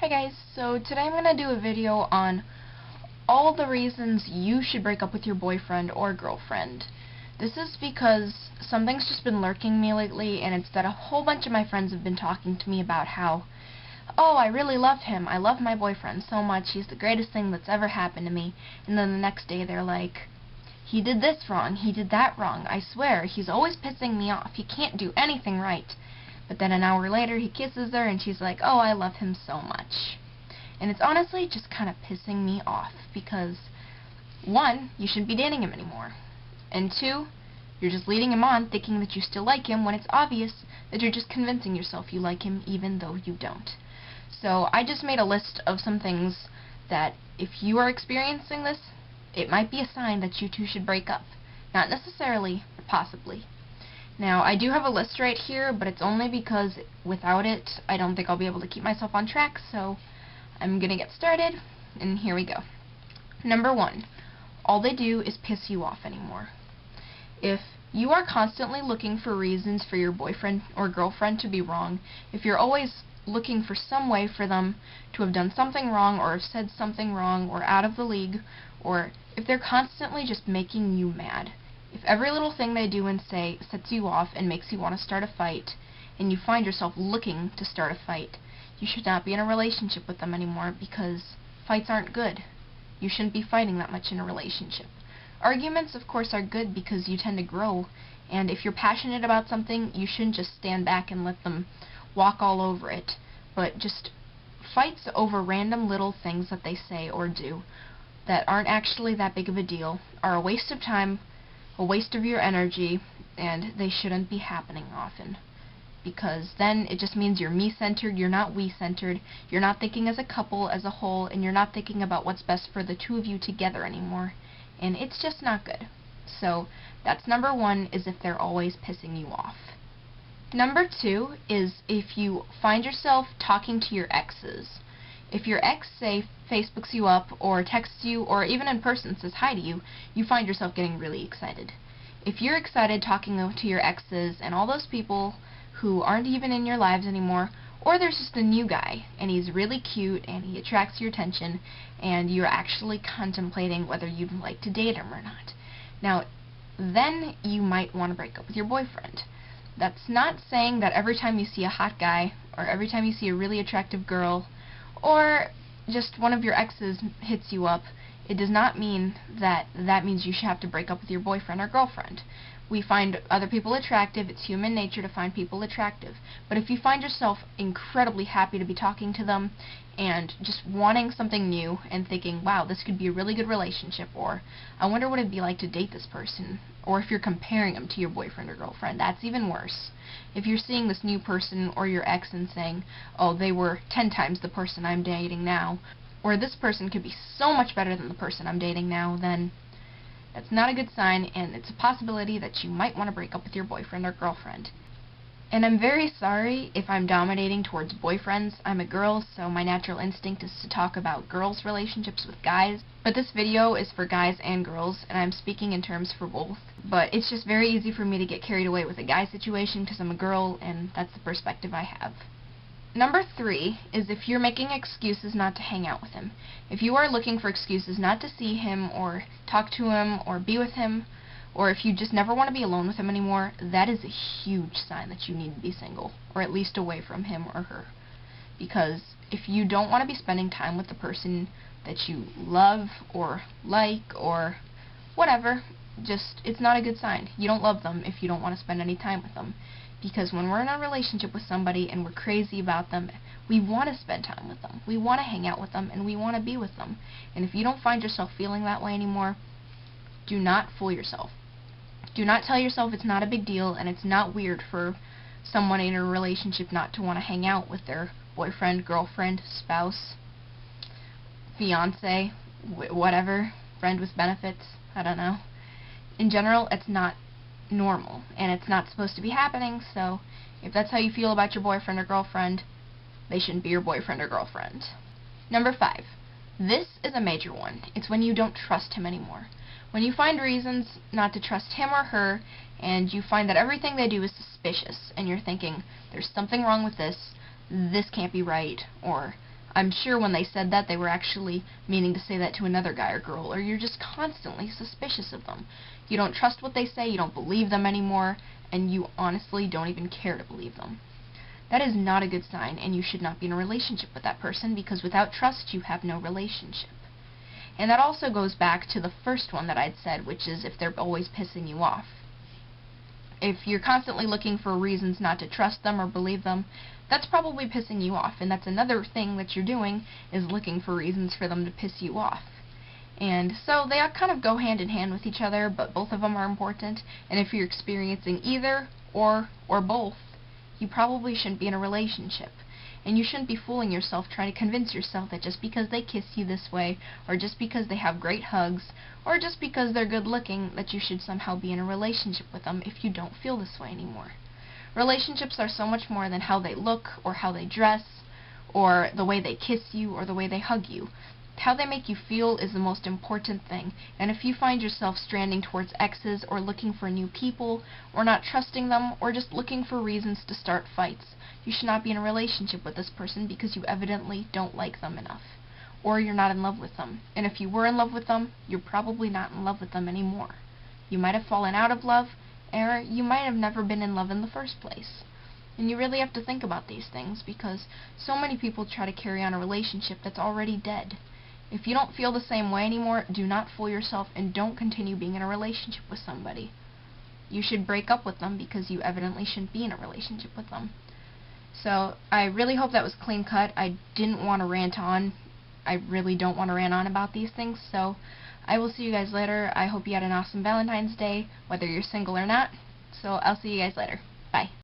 Hi guys, so today I'm going to do a video on all the reasons you should break up with your boyfriend or girlfriend. This is because something's just been lurking me lately, and it's that a whole bunch of my friends have been talking to me about how, oh, I really love him, I love my boyfriend so much, he's the greatest thing that's ever happened to me, and then the next day they're like, he did this wrong, he did that wrong, I swear, he's always pissing me off, he can't do anything right. But then an hour later, he kisses her, and she's like, oh, I love him so much. And it's honestly just kind of pissing me off, because, one, you shouldn't be dating him anymore. And two, you're just leading him on thinking that you still like him when it's obvious that you're just convincing yourself you like him even though you don't. So I just made a list of some things that, if you are experiencing this, it might be a sign that you two should break up. Not necessarily, but possibly. Now, I do have a list right here, but it's only because without it, I don't think I'll be able to keep myself on track, so I'm gonna get started, and here we go. Number 1, all they do is piss you off anymore. If you are constantly looking for reasons for your boyfriend or girlfriend to be wrong, if you're always looking for some way for them to have done something wrong, or have said something wrong, or out of the league, or if they're constantly just making you mad, if every little thing they do and say sets you off and makes you want to start a fight, and you find yourself looking to start a fight, you should not be in a relationship with them anymore, because fights aren't good. You shouldn't be fighting that much in a relationship. Arguments, of course, are good because you tend to grow, and if you're passionate about something, you shouldn't just stand back and let them walk all over it, but just fights over random little things that they say or do that aren't actually that big of a deal are a waste of time, a waste of your energy, and they shouldn't be happening often. Because then it just means you're me-centered, you're not we-centered, you're not thinking as a couple, as a whole, and you're not thinking about what's best for the two of you together anymore. And it's just not good. So that's number 1, is if they're always pissing you off. Number 2 is if you find yourself talking to your exes. If your ex, say, Facebooks you up, or texts you, or even in person says hi to you, you find yourself getting really excited. If you're excited talking to your exes and all those people who aren't even in your lives anymore, or there's just a new guy, and he's really cute, and he attracts your attention, and you're actually contemplating whether you'd like to date him or not. Now, then you might want to break up with your boyfriend. That's not saying that every time you see a hot guy, or every time you see a really attractive girl, or just one of your exes hits you up, it does not mean that means you should have to break up with your boyfriend or girlfriend. We find other people attractive. It's human nature to find people attractive. But if you find yourself incredibly happy to be talking to them and just wanting something new and thinking, wow, this could be a really good relationship, or I wonder what it'd be like to date this person, or if you're comparing them to your boyfriend or girlfriend, that's even worse. If you're seeing this new person or your ex and saying, oh, they were 10 times the person I'm dating now, or this person could be so much better than the person I'm dating now, then that's not a good sign, and it's a possibility that you might want to break up with your boyfriend or girlfriend. And I'm very sorry if I'm dominating towards boyfriends. I'm a girl, so my natural instinct is to talk about girls' relationships with guys. But this video is for guys and girls, and I'm speaking in terms for both. But it's just very easy for me to get carried away with a guy situation because I'm a girl, and that's the perspective I have. Number 3 is if you're making excuses not to hang out with him. If you are looking for excuses not to see him, or talk to him, or be with him, or if you just never want to be alone with him anymore, that is a huge sign that you need to be single, or at least away from him or her. Because if you don't want to be spending time with the person that you love, or like, or whatever, it's not a good sign. You don't love them if you don't want to spend any time with them. Because when we're in a relationship with somebody and we're crazy about them, we want to spend time with them. We want to hang out with them, and we want to be with them. And if you don't find yourself feeling that way anymore, do not fool yourself. Do not tell yourself it's not a big deal and it's not weird for someone in a relationship not to want to hang out with their boyfriend, girlfriend, spouse, fiance, whatever, friend with benefits, I don't know. In general, it's not normal, and it's not supposed to be happening, so if that's how you feel about your boyfriend or girlfriend, they shouldn't be your boyfriend or girlfriend. Number 5. This is a major one. It's when you don't trust him anymore. When you find reasons not to trust him or her, and you find that everything they do is suspicious, and you're thinking, there's something wrong with this can't be right, or I'm sure when they said that, they were actually meaning to say that to another guy or girl, or you're just constantly suspicious of them. You don't trust what they say, you don't believe them anymore, and you honestly don't even care to believe them. That is not a good sign, and you should not be in a relationship with that person, because without trust, you have no relationship. And that also goes back to the first one that I'd said, which is if they're always pissing you off. If you're constantly looking for reasons not to trust them or believe them, that's probably pissing you off, and that's another thing that you're doing, is looking for reasons for them to piss you off. And so they kind of go hand in hand with each other, but both of them are important, and if you're experiencing either or both, you probably shouldn't be in a relationship. And you shouldn't be fooling yourself trying to convince yourself that just because they kiss you this way, or just because they have great hugs, or just because they're good looking, that you should somehow be in a relationship with them if you don't feel this way anymore. Relationships are so much more than how they look, or how they dress, or the way they kiss you, or the way they hug you. How they make you feel is the most important thing, and if you find yourself stranding towards exes, or looking for new people, or not trusting them, or just looking for reasons to start fights, you should not be in a relationship with this person because you evidently don't like them enough, or you're not in love with them. And if you were in love with them, you're probably not in love with them anymore. You might have fallen out of love, or you might have never been in love in the first place. And you really have to think about these things, because so many people try to carry on a relationship that's already dead. If you don't feel the same way anymore, do not fool yourself and don't continue being in a relationship with somebody. You should break up with them because you evidently shouldn't be in a relationship with them. So I really hope that was clean cut. I didn't want to rant on. I really don't want to rant on about these things. So I will see you guys later. I hope you had an awesome Valentine's Day, whether you're single or not. So I'll see you guys later. Bye.